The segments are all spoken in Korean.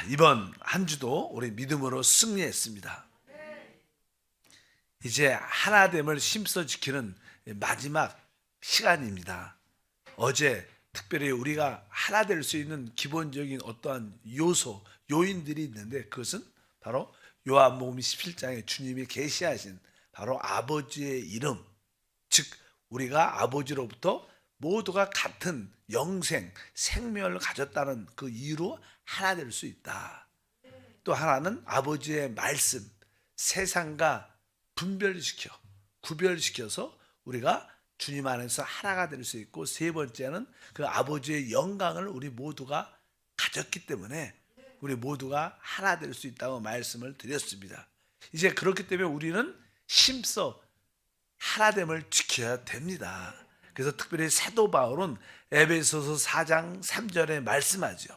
이번 한 주도 우리 믿음으로 승리했습니다. 이제 하나됨을 힘써 지키는 마지막 시간입니다. 어제 특별히 우리가 하나 될 수 있는 기본적인 어떠한 요인들이 있는데, 그것은 바로 요한복음 17장에 주님이 계시하신 바로 아버지의 이름, 즉 우리가 아버지로부터 모두가 같은 영생, 생명을 가졌다는 그 이유로 하나 될 수 있다. 또 하나는 아버지의 말씀, 세상과 구별시켜서 우리가 주님 안에서 하나가 될 수 있고, 세 번째는 그 아버지의 영광을 우리 모두가 가졌기 때문에 우리 모두가 하나 될 수 있다고 말씀을 드렸습니다. 이제 그렇기 때문에 우리는 힘써 하나됨을 지켜야 됩니다. 그래서 특별히 사도 바울은 에베소서 4장 3절에 말씀하죠.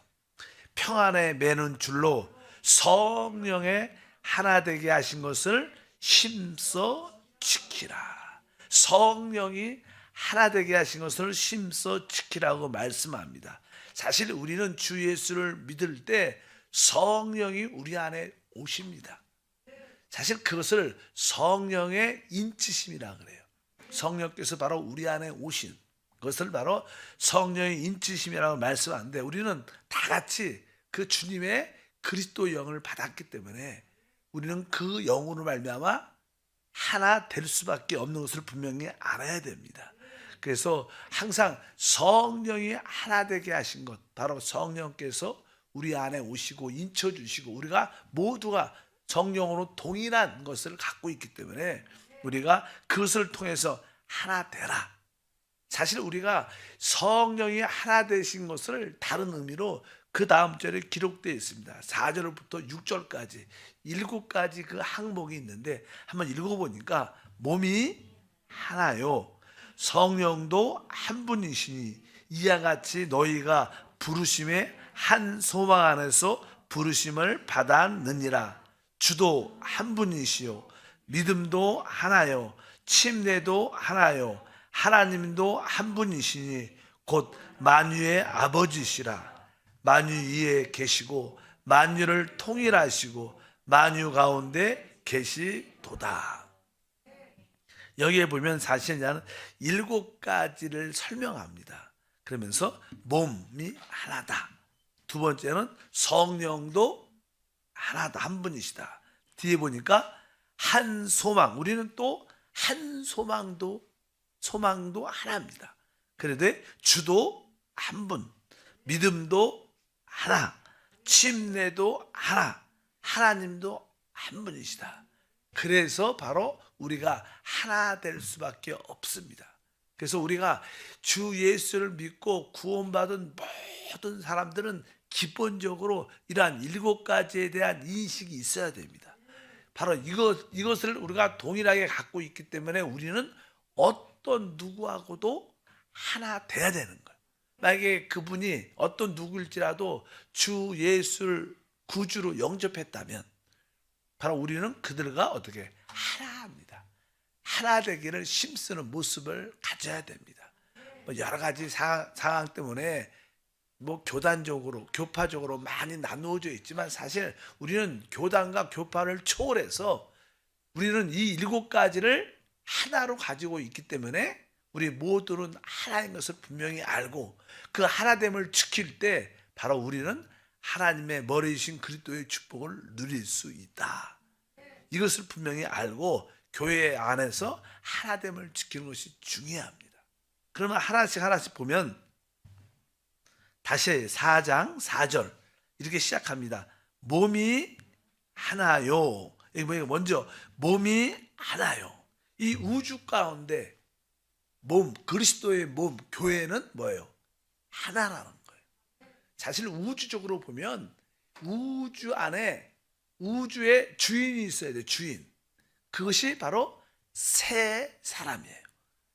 평안에 매는 줄로 성령의 하나 되게 하신 것을 힘써 지키라. 성령이 하나 되게 하신 것을 힘써 지키라고 말씀합니다. 사실 우리는 주 예수를 믿을 때 성령이 우리 안에 오십니다. 사실 그것을 성령의 인치심이라 그래요. 성령께서 바로 우리 안에 오신 그것을 바로 성령의 인치심이라고 말씀하는데, 우리는 다 같이 그 주님의 그리스도 영을 받았기 때문에 우리는 그 영으로 말미암아 하나 될 수밖에 없는 것을 분명히 알아야 됩니다. 그래서 항상 성령이 하나 되게 하신 것, 바로 성령께서 우리 안에 오시고 인쳐주시고 우리가 모두가 성령으로 동일한 것을 갖고 있기 때문에 우리가 그것을 통해서 하나 되라. 사실 우리가 성령이 하나 되신 것을 다른 의미로 그 다음 절에 기록되어 있습니다. 4절부터 6절까지 7가지 그 항목이 있는데, 한번 읽어보니까 몸이 하나요, 성령도 한 분이시니 이와 같이 너희가 부르심의 한 소망 안에서 부르심을 받았느니라. 주도 한 분이시요, 믿음도 하나요, 침례도 하나요, 하나님도 한 분이시니 곧 만유의 아버지시라. 만유 위에 계시고 만유를 통일하시고 만유 가운데 계시도다. 여기에 보면 사실 7가지를 설명합니다. 그러면서 몸이 하나다. 두 번째는 성령도 하나다, 한 분이시다. 뒤에 보니까 한 소망, 우리는 또 한 소망도 하나입니다. 그런데 주도 한 분, 믿음도 하나, 침례도 하나, 하나님도 한 분이시다. 그래서 바로 우리가 하나 될 수밖에 없습니다. 그래서 우리가 주 예수를 믿고 구원받은 모든 사람들은 기본적으로 이러한 7가지에 대한 인식이 있어야 됩니다. 바로 이것을 우리가 동일하게 갖고 있기 때문에 우리는 어떤 누구하고도 하나 돼야 되는 거예요. 만약에 그분이 어떤 누구일지라도 주 예수를 구주로 영접했다면 바로 우리는 그들과 어떻게 하나입니다. 하나 되기를 힘쓰는 모습을 가져야 됩니다. 여러 가지 상황 때문에 교단적으로, 교파적으로 많이 나누어져 있지만, 사실 우리는 교단과 교파를 초월해서 우리는 이 7가지를 하나로 가지고 있기 때문에 우리 모두는 하나인 것을 분명히 알고, 그 하나됨을 지킬 때 바로 우리는 하나님의 머리이신 그리스도의 축복을 누릴 수 있다. 이것을 분명히 알고 교회 안에서 하나됨을 지키는 것이 중요합니다. 그러면 하나씩 보면, 다시 4장 4절 이렇게 시작합니다. 몸이 하나요. 먼저 몸이 하나요. 이 우주 가운데 몸, 그리스도의 몸, 교회는 뭐예요? 하나라는 거예요. 사실 우주적으로 보면 우주 안에 우주의 주인이 있어야 돼요. 주인. 그것이 바로 세 사람이에요.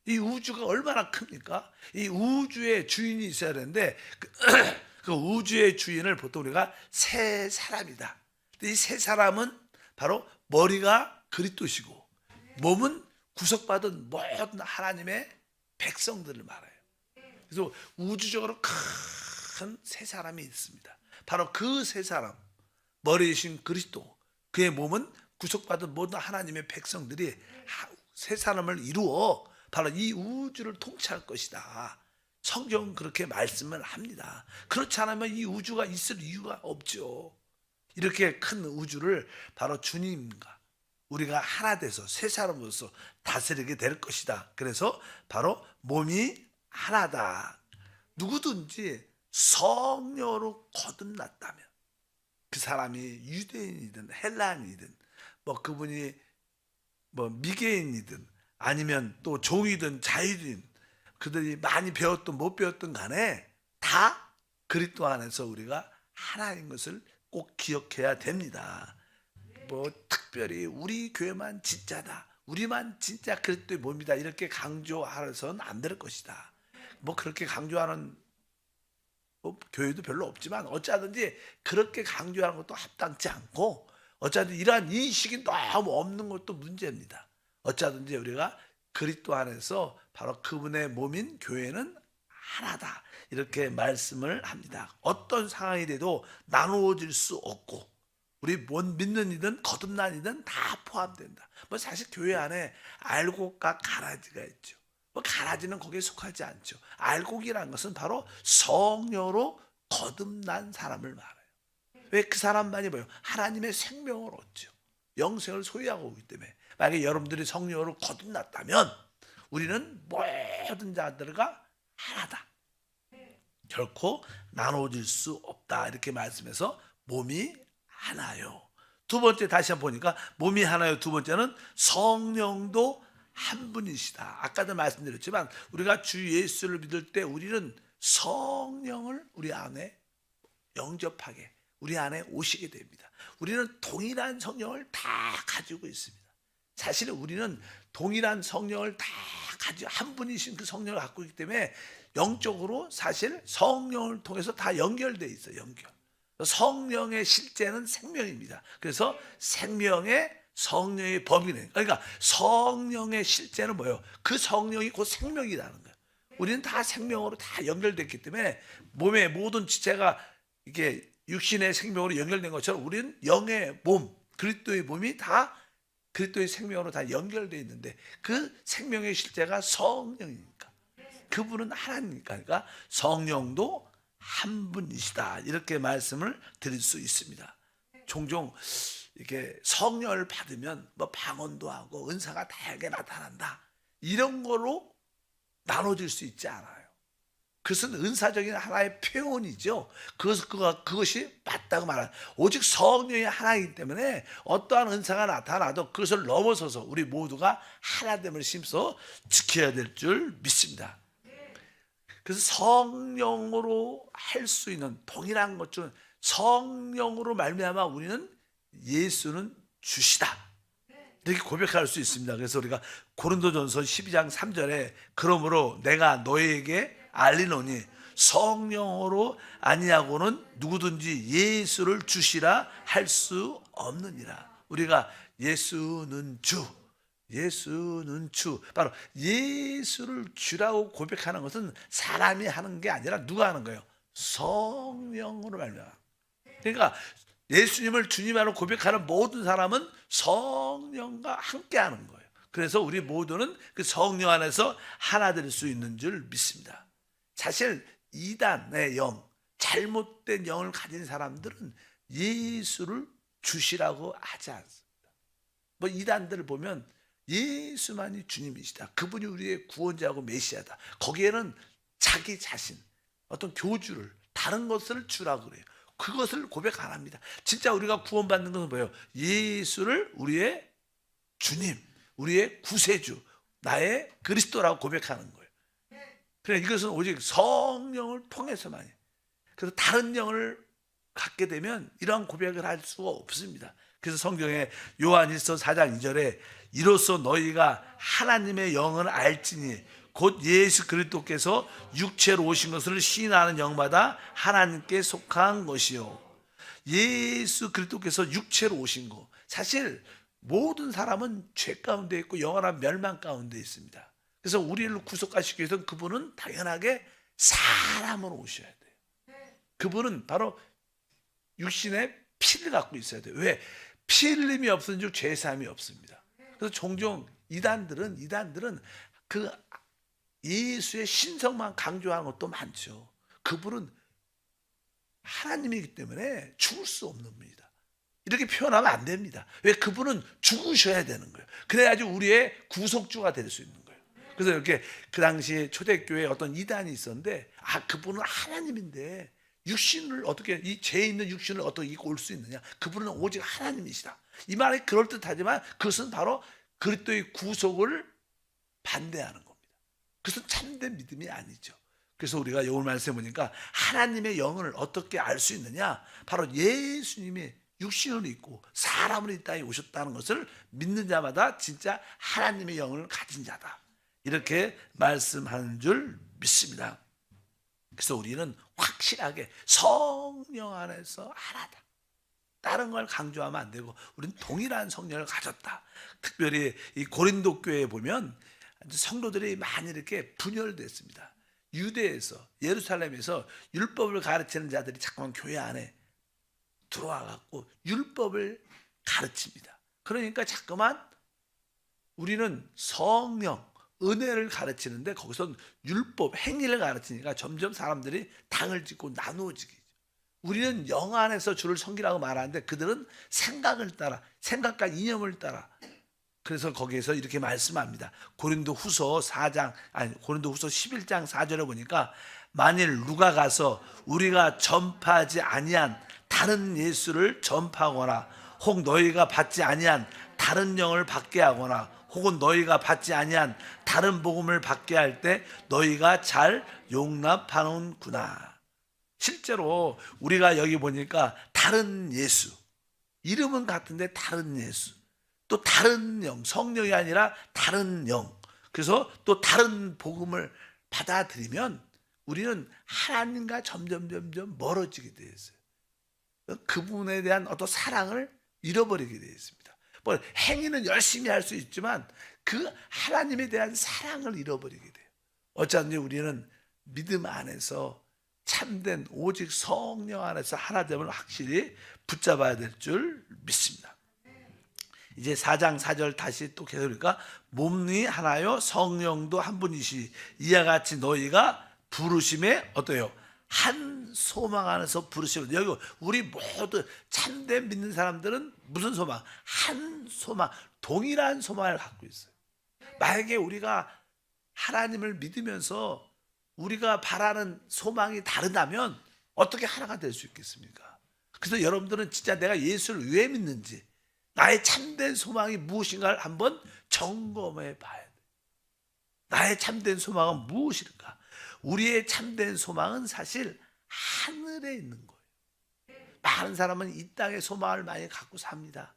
이 우주가 얼마나 큽니까? 이 우주의 주인이 있어야 되는데 그 우주의 주인을 보통 우리가 세 사람이다. 이 세 사람은 바로 머리가 그리스도시고 몸은 구속받은 모든 하나님의 백성들을 말해요. 그래서 우주적으로 큰 세 사람이 있습니다. 바로 그 세 사람, 머리이신 그리스도, 그의 몸은 구속받은 모든 하나님의 백성들이 세 사람을 이루어 바로 이 우주를 통치할 것이다. 성경은 그렇게 말씀을 합니다. 그렇지 않으면 이 우주가 있을 이유가 없죠. 이렇게 큰 우주를 바로 주님과 우리가 하나 돼서 세 사람으로서 다스리게 될 것이다. 그래서 바로 몸이 하나다. 누구든지 성령으로 거듭났다면 그 사람이 유대인이든 헬라인이든 그분이 미개인이든 아니면 또 종이든 자유인, 그들이 많이 배웠든 못 배웠든 간에 다 그리스도 안에서 우리가 하나인 것을 꼭 기억해야 됩니다. 특별히 우리 교회만 진짜다, 우리만 진짜 그리스도의 몸이다 이렇게 강조해서는 안 될 것이다. 그렇게 강조하는 교회도 별로 없지만 어쩌든지 그렇게 강조하는 것도 합당치 않고, 어쩌든지 이러한 인식이 너무 없는 것도 문제입니다. 어쩌든지 우리가 그리스도 안에서 바로 그분의 몸인 교회는 하나다 이렇게 말씀을 합니다. 어떤 상황이 돼도 나누어질 수 없고 우리 믿는 이든 거듭난 이든 다 포함된다. 사실 교회 안에 알곡과 가라지가 있죠. 가라지는 거기에 속하지 않죠. 알곡이라는 것은 바로 성령으로 거듭난 사람을 말해요. 왜? 그 사람만이 하나님의 생명을 얻죠. 영생을 소유하고 오기 때문에. 만약에 여러분들이 성령으로 거듭났다면 우리는 모든 자들과 하나다. 결코 나눠질 수 없다. 이렇게 말씀해서 몸이 하나요. 두 번째 다시 한번 보니까 몸이 하나요. 두 번째는 성령도 한 분이시다. 아까도 말씀드렸지만 우리가 주 예수를 믿을 때 우리는 성령을 우리 안에 영접하게, 우리 안에 오시게 됩니다. 우리는 동일한 성령을 다 가지고 있습니다. 사실 우리는 동일한 성령을 다 가지고 한 분이신 그 성령을 갖고 있기 때문에 영적으로 사실 성령을 통해서 다 연결되어 있어요. 성령의 실제는 생명입니다. 그래서 생명의 성령의 범위네. 그러니까 성령의 실제는 뭐예요? 그 성령이 곧 생명이라는 거예요. 우리는 다 생명으로 다 연결됐기 때문에 몸의 모든 지체가 이게 육신의 생명으로 연결된 것처럼 우리는 영의 몸, 그리스도의 몸이 다 그리스도의 생명으로 다 연결되어 있는데 그 생명의 실제가 성령이니까, 그분은 하나님이니까, 그러니까 성령도 한 분이시다 이렇게 말씀을 드릴 수 있습니다. 종종 이렇게 성령을 받으면 방언도 하고 은사가 다양하게 나타난다 이런 거로 나눠질 수 있지 않아요. 그것은 은사적인 하나의 표현이죠. 그것이 맞다고 말하는, 오직 성령이 하나이기 때문에 어떠한 은사가 나타나도 그것을 넘어서서 우리 모두가 하나됨을 심서 지켜야 될 줄 믿습니다. 그래서 성령으로 할 수 있는 동일한 것 중 성령으로 말미암아 우리는 예수는 주시다 이렇게 고백할 수 있습니다. 그래서 우리가 고린도전서 12장 3절에 그러므로 내가 너에게 알리노니 성령으로 아니하고는 누구든지 예수를 주시라 할 수 없느니라. 우리가 예수는 주, 예수는 주, 바로 예수를 주라고 고백하는 것은 사람이 하는 게 아니라 누가 하는 거예요? 성령으로 말미암아. 그러니까 예수님을 주님으로 고백하는 모든 사람은 성령과 함께 하는 거예요. 그래서 우리 모두는 그 성령 안에서 하나 될 수 있는 줄 믿습니다. 사실 이단의 영, 잘못된 영을 가진 사람들은 예수를 주시라고 하지 않습니다. 이단들을 보면 예수만이 주님이시다, 그분이 우리의 구원자고 메시아다, 거기에는 자기 자신, 어떤 교주를, 다른 것을 주라고 그래요. 그것을 고백 안 합니다. 진짜 우리가 구원받는 것은 뭐예요? 예수를 우리의 주님, 우리의 구세주, 나의 그리스도라고 고백하는 거예요. 그래, 이것은 오직 성령을 통해서만이에요. 그래서 다른 영을 갖게 되면 이러한 고백을 할 수가 없습니다. 그래서 성경에 요한일서 4장 2절에 이로써 너희가 하나님의 영을 알지니 곧 예수 그리스도께서 육체로 오신 것을 시인하는 영마다 하나님께 속한 것이요. 예수 그리스도께서 육체로 오신 거, 사실 모든 사람은 죄 가운데 있고 영원한 멸망 가운데 있습니다. 그래서 우리를 구속하시기 위해서 그분은 당연하게 사람으로 오셔야 돼요. 그분은 바로 육신의 피를 갖고 있어야 돼요. 왜? 피 흘림이 없은 즉 죄사함이 없습니다. 그래서 종종 이단들은 그 예수의 신성만 강조하는 것도 많죠. 그분은 하나님이기 때문에 죽을 수 없는 분이다. 이렇게 표현하면 안 됩니다. 왜? 그분은 죽으셔야 되는 거예요. 그래야지 우리의 구속주가 될 수 있는 거예요. 그래서 이렇게 그 당시에 초대교회에 어떤 이단이 있었는데, 그분은 하나님인데 육신을 어떻게, 이 죄 있는 육신을 어떻게 입고 올 수 있느냐? 그분은 오직 하나님이시다. 이 말이 그럴듯하지만 그것은 바로 그리스도의 구속을 반대하는 겁니다. 그것은 참된 믿음이 아니죠. 그래서 우리가 오늘 말씀해 보니까 하나님의 영을 어떻게 알 수 있느냐? 바로 예수님이 육신을 입고 사람으로 이 땅에 오셨다는 것을 믿는 자마다 진짜 하나님의 영을 가진 자다. 이렇게 말씀하는 줄 믿습니다. 그래서 우리는 확실하게 성령 안에서 하나다. 다른 걸 강조하면 안 되고 우리는 동일한 성령을 가졌다. 특별히 이 고린도 교회에 보면 성도들이 많이 이렇게 분열됐습니다. 유대에서, 예루살렘에서 율법을 가르치는 자들이 자꾸만 교회 안에 들어와 갖고 율법을 가르칩니다. 그러니까 자꾸만 우리는 성령, 은혜를 가르치는데 거기서 율법, 행위를 가르치니까 점점 사람들이 당을 짓고 나누어지게. 우리는 영 안에서 주를 섬기라고 말하는데 그들은 생각을 따라, 생각과 이념을 따라. 그래서 거기에서 이렇게 말씀합니다. 고린도후서 11장 4절에 보니까 만일 누가 가서 우리가 전파하지 아니한 다른 예수를 전파하거나 혹 너희가 받지 아니한 다른 영을 받게 하거나 혹은 너희가 받지 아니한 다른 복음을 받게 할 때 너희가 잘 용납하는구나. 실제로 우리가 여기 보니까 다른 예수, 이름은 같은데 다른 예수, 또 다른 영, 성령이 아니라 다른 영, 그래서 또 다른 복음을 받아들이면 우리는 하나님과 점점 멀어지게 되어 있어요. 그분에 대한 어떤 사랑을 잃어버리게 되어 있습니다. 뭐 행위는 열심히 할 수 있지만 그 하나님에 대한 사랑을 잃어버리게 돼요. 어쩐지 우리는 믿음 안에서 참된 오직 성령 안에서 하나됨을 확실히 붙잡아야 될 줄 믿습니다. 이제 4장 4절 다시 또 계속하니까 몸이 하나요 성령도 한 분이시 이와 같이 너희가 부르심에 어때요? 한 소망 안에서 부르시면, 여기 우리 모두 참된 믿는 사람들은 무슨 소망? 한 소망, 동일한 소망을 갖고 있어요. 만약에 우리가 하나님을 믿으면서 우리가 바라는 소망이 다르다면 어떻게 하나가 될 수 있겠습니까? 그래서 여러분들은 진짜 내가 예수를 왜 믿는지, 나의 참된 소망이 무엇인가를 한번 점검해 봐야 돼. 나의 참된 소망은 무엇일까? 우리의 참된 소망은 사실 하늘에 있는 거예요. 많은 사람은 이 땅의 소망을 많이 갖고 삽니다.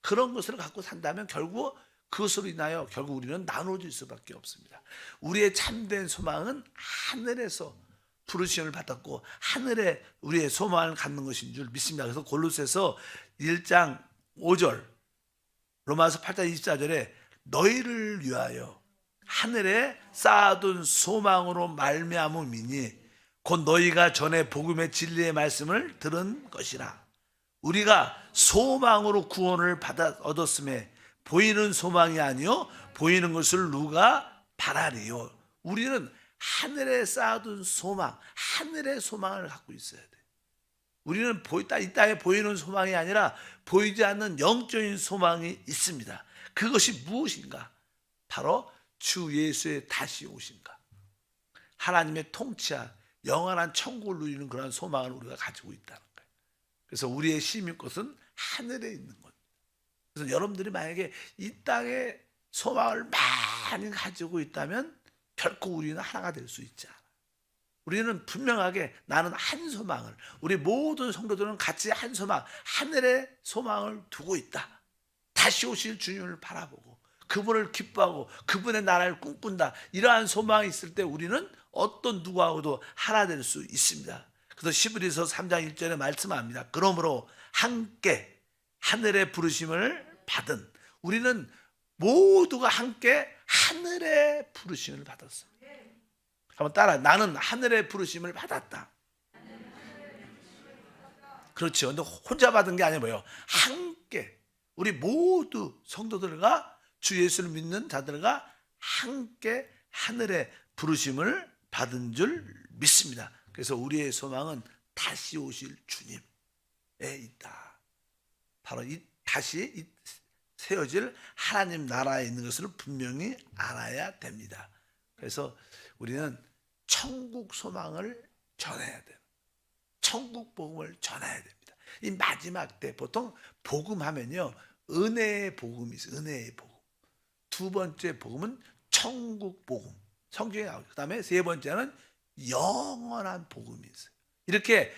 그런 것을 갖고 산다면 결국 그것으로 인하여 결국 우리는 나눠질 수밖에 없습니다. 우리의 참된 소망은 하늘에서 부르심을 받았고 하늘에 우리의 소망을 갖는 것인 줄 믿습니다. 그래서 골로새서 1장 5절, 로마서 8장 24절에 너희를 위하여 하늘에 쌓아둔 소망으로 말미암음이니 곧 너희가 전에 복음의 진리의 말씀을 들은 것이라. 우리가 소망으로 구원을 받아 얻었음에 보이는 소망이 아니요 보이는 것을 누가 바라리요. 우리는 하늘에 쌓아둔 소망, 하늘의 소망을 갖고 있어야 돼. 우리는 이 땅에 보이는 소망이 아니라 보이지 않는 영적인 소망이 있습니다. 그것이 무엇인가? 바로 주 예수의 다시 오신가, 하나님의 통치한 영원한 천국을 누리는 그런 소망을 우리가 가지고 있다는 거예요. 그래서 우리의 시민 것은 하늘에 있는 겁니다. 그래서 여러분들이 만약에 이 땅에 소망을 많이 가지고 있다면 결코 우리는 하나가 될 수 있지 않아요. 우리는 분명하게 나는 한 소망을, 우리 모든 성도들은 같이 한 소망, 하늘의 소망을 두고 있다. 다시 오실 주님을 바라보고 그분을 기뻐하고 그분의 나라를 꿈꾼다. 이러한 소망이 있을 때 우리는 어떤 누구하고도 하나 될 수 있습니다. 그래서 시브리서 3장 1절에 말씀합니다. 그러므로 함께 하늘의 부르심을 받은, 우리는 모두가 함께 하늘의 부르심을 받았습니다. 한번 따라, 나는 하늘의 부르심을 받았다. 그렇죠. 근데 혼자 받은 게 아니라 뭐예요? 함께 우리 모두 성도들과 주 예수를 믿는 자들과 함께 하늘의 부르심을 받은 줄 믿습니다. 그래서 우리의 소망은 다시 오실 주님에 있다. 바로 이 다시 세워질 하나님 나라에 있는 것을 분명히 알아야 됩니다. 그래서 우리는 천국 소망을 전해야 돼요. 천국 복음을 전해야 됩니다. 이 마지막 때 보통 복음하면요, 은혜의 복음이 있어요. 은혜의 복음. 두 번째 복음은 천국 복음. 성경에 나오죠. 그다음에 세 번째는 영원한 복음이 있어요. 이렇게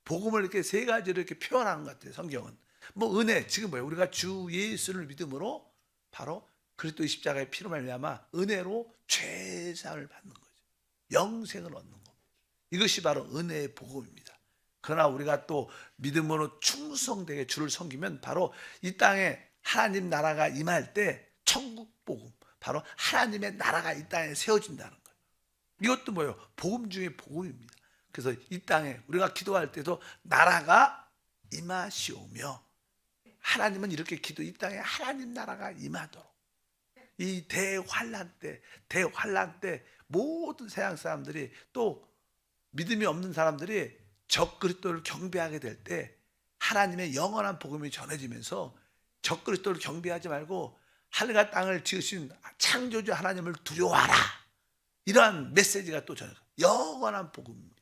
복음을 이렇게 세 가지로 이렇게 표현하는 것 같아요. 성경은. 뭐 은혜, 지금 뭐예요? 우리가 주 예수를 믿음으로 바로 그리스도의 십자가의 피로 말미암아 은혜로 죄 사함을 받는 거죠. 영생을 얻는 겁니다. 이것이 바로 은혜의 복음입니다. 그러나 우리가 또 믿음으로 충성되게 주를 섬기면 바로 이 땅에 하나님 나라가 임할 때 천국 복음, 바로 하나님의 나라가 이 땅에 세워진다는 거예요. 이것도 뭐예요? 복음 중에 복음입니다. 그래서 이 땅에 우리가 기도할 때도 나라가 임하시오며, 하나님은 이렇게 이 땅에 하나님 나라가 임하도록, 이 대환란 때 모든 세상 사람들이, 또 믿음이 없는 사람들이 적그리스도를 경배하게 될 때 하나님의 영원한 복음이 전해지면서 적그리스도를 경배하지 말고 하늘과 땅을 지으신 창조주 하나님을 두려워하라, 이러한 메시지가 또 전해져요. 영원한 복음입니다.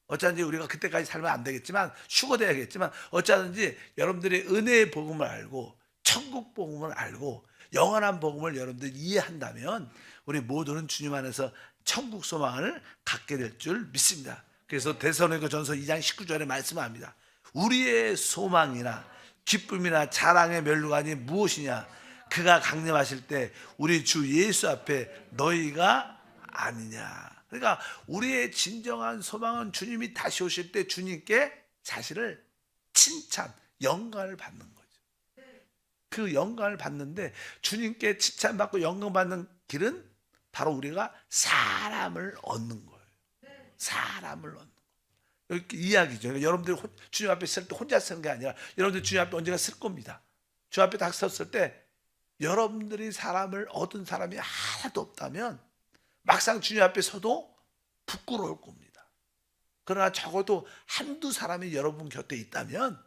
어쩌든지 우리가 그때까지 살면 안 되겠지만, 휴거돼야겠지만, 어쩌든지 여러분들이 은혜의 복음을 알고 천국 복음을 알고 영원한 복음을 여러분들이 이해한다면 우리 모두는 주님 안에서 천국 소망을 갖게 될 줄 믿습니다. 그래서 데살로니가전서 2장 19절에 말씀합니다. 우리의 소망이나 기쁨이나 자랑의 면류관이 무엇이냐? 그가 강림하실 때 우리 주 예수 앞에 너희가 아니냐. 그러니까 우리의 진정한 소망은 주님이 다시 오실 때 주님께 사실을 칭찬, 영광을 받는 거죠. 그 영광을 받는데, 주님께 칭찬받고 영광받는 길은 바로 우리가 사람을 얻는 거예요. 사람을 얻는 거예요. 이렇게 이야기죠. 그러니까 여러분들이 주님 앞에 설 때 혼자 서는 게 아니라 여러분들 주님 앞에 언젠가 설 겁니다. 주님 앞에 딱 섰을 때 여러분들이 사람을 얻은 사람이 하나도 없다면 막상 주님 앞에 서도 부끄러울 겁니다. 그러나 적어도 한두 사람이 여러분 곁에 있다면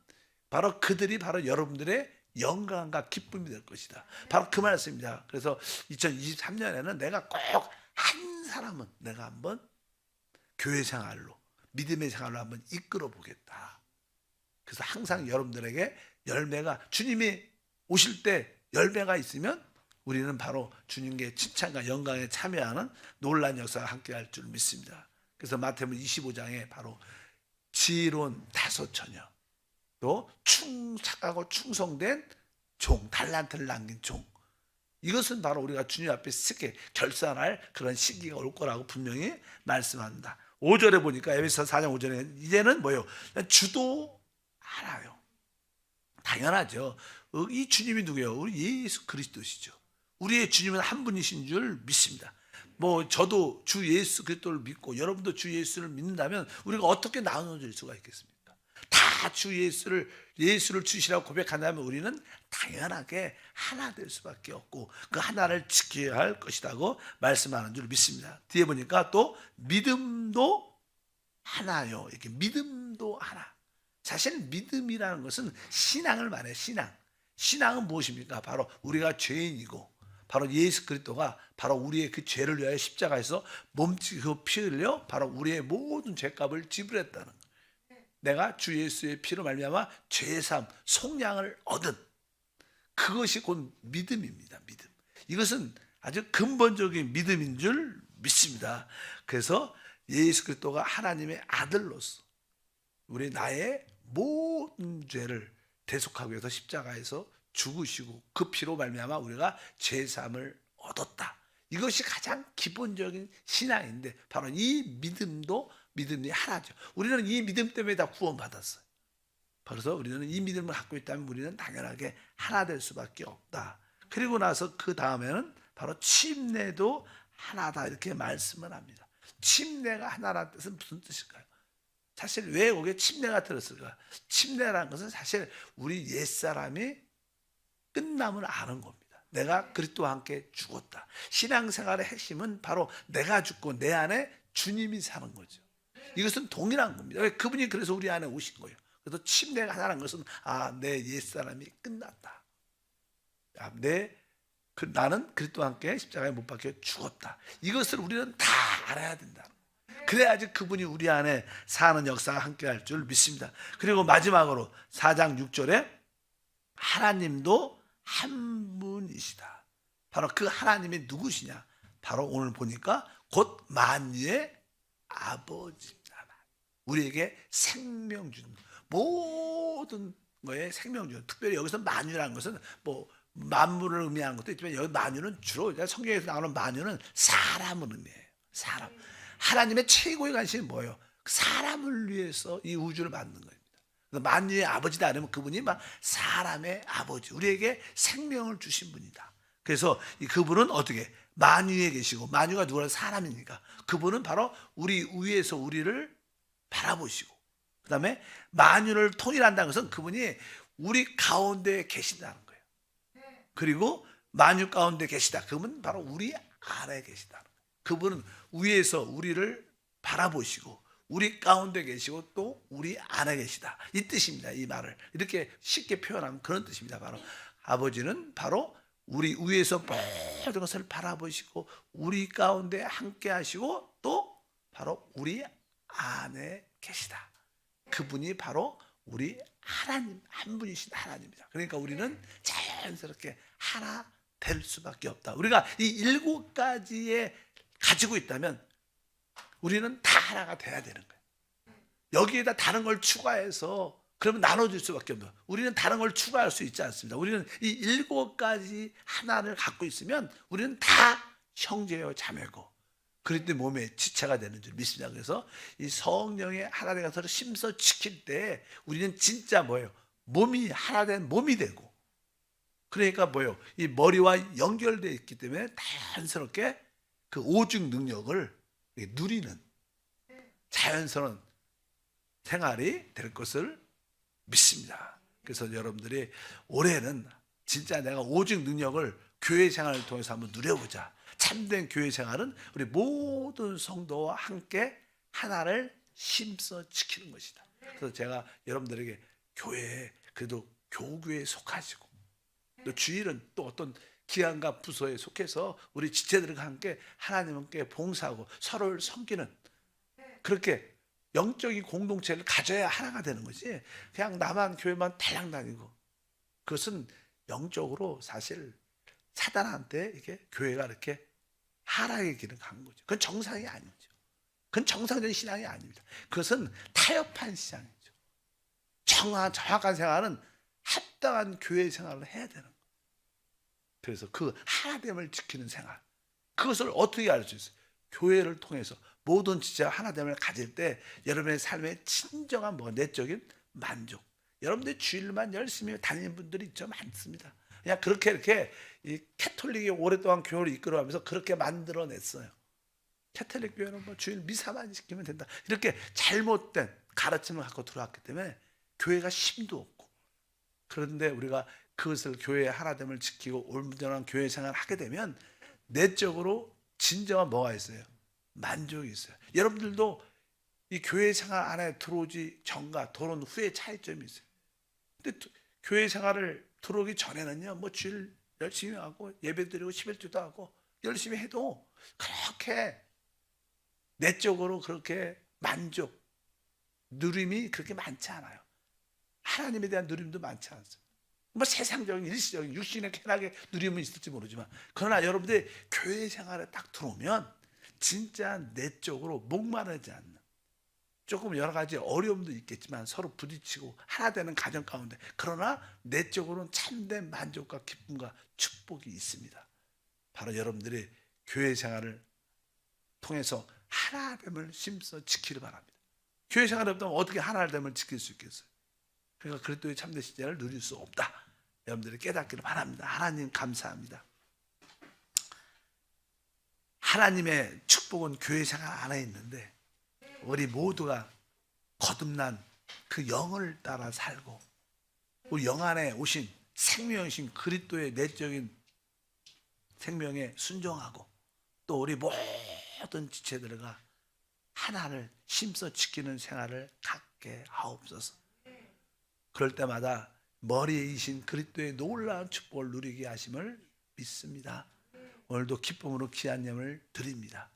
바로 그들이 바로 여러분들의 영광과 기쁨이 될 것이다. 바로 그 말씀입니다. 그래서 2023년에는 내가 꼭 한 사람은 내가 한번 교회 생활로, 믿음의 생활로 한번 이끌어 보겠다. 그래서 항상 여러분들에게 열매가, 주님이 오실 때 열매가 있으면 우리는 바로 주님께 칭찬과 영광에 참여하는 놀라운 역사가 함께할 줄 믿습니다. 그래서 마태복음 25장에 바로 지혜로운 5처녀, 또 착하고 충성된 종, 달란트를 남긴 종, 이것은 바로 우리가 주님 앞에 쉽게 결산할 그런 시기가 올 거라고 분명히 말씀합니다. 5절에 보니까, 에베소서 4장 5절에 이제는 뭐예요? 주도 알아요. 당연하죠. 이 주님이 누구예요? 우리 예수 그리스도시죠. 우리의 주님은 한 분이신 줄 믿습니다. 뭐 저도 주 예수 그리스도를 믿고 여러분도 주 예수를 믿는다면 우리가 어떻게 나눠질 수가 있겠습니까? 다 주 예수를 주시라고 고백한다면 우리는 당연하게 하나 될 수밖에 없고 그 하나를 지켜야 할 것이라고 말씀하는 줄 믿습니다. 뒤에 보니까 또 믿음도 하나요. 이렇게 믿음도 하나. 사실 믿음이라는 것은 신앙을 말해요. 신앙은 무엇입니까? 바로 우리가 죄인이고 바로 예수 그리스도가 바로 우리의 그 죄를 위하여 십자가에서 몸짓고 피 흘려 바로 우리의 모든 죄값을 지불했다는 거예요. 내가 주 예수의 피로 말미암아 죄사함, 속량을 얻은 그것이 곧 믿음입니다. 믿음. 이것은 아주 근본적인 믿음인 줄 믿습니다. 그래서 예수 그리스도가 하나님의 아들로서 우리 나의 모든 죄를 대속하기 위해서 십자가에서 죽으시고 그 피로 말미암아 우리가 죄사함을 얻었다. 이것이 가장 기본적인 신앙인데 바로 이 믿음이 하나죠. 우리는 이 믿음 때문에 다 구원받았어요. 그래서 우리는 이 믿음을 갖고 있다면 우리는 당연하게 하나 될 수밖에 없다. 그리고 나서 그 다음에는 바로 침례도 하나다 이렇게 말씀을 합니다. 침례가 하나라는 뜻은 무슨 뜻일까요? 사실 왜 거기에 침례가 들었을까? 침례라는 것은 사실 우리 옛사람이 끝남을 아는 겁니다. 내가 그리스도와 함께 죽었다. 신앙생활의 핵심은 바로 내가 죽고 내 안에 주님이 사는 거죠. 이것은 동일한 겁니다. 그분이 그래서 우리 안에 오신 거예요. 그래서 침례가 하는 것은 내 옛사람이 끝났다. 나는 그리스도와 함께 십자가에 못 박혀 죽었다. 이것을 우리는 다 알아야 된다. 그래야지 그분이 우리 안에 사는 역사가 함께 할 줄 믿습니다. 그리고 마지막으로 4장 6절에 하나님도 한 분이시다. 바로 그 하나님이 누구시냐? 바로 오늘 보니까 곧 만유의 아버지입니다. 우리에게 생명 주는, 모든 거에 생명 주는, 특별히 여기서 만유라는 것은 뭐 만물을 의미하는 것도 있지만 여기 만유는 주로 성경에서 나오는 만유는 사람을 의미해요. 사람. 하나님의 최고의 관심이 뭐예요? 사람을 위해서 이 우주를 만든 겁니다. 만유의 아버지다 그러면 그분이 막 사람의 아버지, 우리에게 생명을 주신 분이다. 그래서 그분은 어떻게 만유에 계시고, 만유가 누구라? 사람이니까 그분은 바로 우리 위에서 우리를 바라보시고, 그 다음에 만유를 통일한다는 것은 그분이 우리 가운데 계신다는 거예요. 그리고 만유 가운데 계시다, 그분은 바로 우리 안에 계시다. 그분은 위에서 우리를 바라보시고 우리 가운데 계시고 또 우리 안에 계시다, 이 뜻입니다. 이 말을 이렇게 쉽게 표현하면 그런 뜻입니다. 바로 아버지는 바로 우리 위에서 모든 것을 바라보시고 우리 가운데 함께 하시고 또 바로 우리 안에 계시다. 그분이 바로 우리 하나님, 한 분이신 하나님입니다. 그러니까 우리는 자연스럽게 하나 될 수밖에 없다. 우리가 이 7가지에 가지고 있다면 우리는 다 하나가 돼야 되는 거예요. 여기에다 다른 걸 추가해서 그러면 나눠질 수밖에 없어요. 우리는 다른 걸 추가할 수 있지 않습니다. 우리는 이 7가지 하나를 갖고 있으면 우리는 다 형제요 자매고 그리스도의 몸에 지체가 되는 줄 믿습니다. 그래서 이 성령의 하나 된 것을 심서 지킬 때 우리는 진짜 뭐예요? 몸이 하나 된 몸이 되고, 그러니까 뭐예요? 이 머리와 연결되어 있기 때문에 자연스럽게 그 오직 능력을 누리는 자연스러운 생활이 될 것을 믿습니다. 그래서 여러분들이 올해는 진짜 내가 오직 능력을 교회 생활을 통해서 한번 누려보자. 참된 교회 생활은 우리 모든 성도와 함께 하나를 심써 지키는 것이다. 그래서 제가 여러분들에게 교회에 그래도 교구에 속하시고 또 주일은 또 어떤 기관과 부서에 속해서 우리 지체들과 함께 하나님께 봉사하고 서로를 섬기는 그렇게 영적인 공동체를 가져야 하나가 되는 거지. 그냥 나만 교회만 달랑 다니고 그것은 영적으로 사실 사단한테 이게 교회가 이렇게 하락의 길을 간 거죠. 그건 정상이 아니죠. 그건 정상적인 신앙이 아닙니다. 그것은 타협한 신앙이죠. 정확한 생활은 합당한 교회 생활을 해야 되는 거예요. 그래서 그 하나됨을 지키는 생활, 그것을 어떻게 알 수 있어요? 교회를 통해서 모든 지체가 하나됨을 가질 때 여러분의 삶에 진정한 내적인 만족. 여러분들 주일만 열심히 다니는 분들이 있죠, 많습니다. 그냥 그렇게 이렇게 이 캐톨릭이 오랫동안 교회를 이끌어가면서 그렇게 만들어냈어요. 캐톨릭 교회는 주일 미사만 시키면 된다, 이렇게 잘못된 가르침을 갖고 들어왔기 때문에 교회가 힘도 없고, 그런데 우리가 그것을 교회의 하나됨을 지키고 온전한 교회 생활을 하게 되면 내적으로 진정한 뭐가 있어요? 만족이 있어요. 여러분들도 이 교회 생활 안에 들어오기 전과 들어온 후에 차이점이 있어요. 근데 교회 생활을 들어오기 전에는요, 주일 열심히 하고 예배 드리고 11주도 하고 열심히 해도 그렇게 내적으로 그렇게 만족, 누림이 그렇게 많지 않아요. 하나님에 대한 누림도 많지 않습니다. 세상적인 일시적인 육신의 쾌락의 누림은 있을지 모르지만, 그러나 여러분들 교회 생활에 딱 들어오면 진짜 내적으로 목마르지 않는, 조금 여러 가지 어려움도 있겠지만 서로 부딪히고 하나 되는 가정 가운데, 그러나 내적으로는 참된 만족과 기쁨과 축복이 있습니다. 바로 여러분들이 교회 생활을 통해서 하나됨을 심써 지키기 바랍니다. 교회 생활을 없다면 어떻게 하나됨을 지킬 수 있겠어요? 그러니까 그리스도의 참된 신자를 누릴 수 없다. 여러분들이 깨닫기를 바랍니다. 하나님 감사합니다. 하나님의 축복은 교회 생활 안에 있는데 우리 모두가 거듭난 그 영을 따라 살고 우리 영 안에 오신 생명이신 그리스도의 내적인 생명에 순종하고 또 우리 모든 지체들과 하나를 힘써 지키는 생활을 갖게 하옵소서. 그럴 때마다 머리이신 그리스도의 놀라운 축복을 누리게 하심을 믿습니다. 오늘도 기쁨으로 귀한 예물을 드립니다.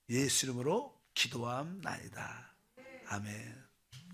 예수 이름으로 기도함나이다. 아멘.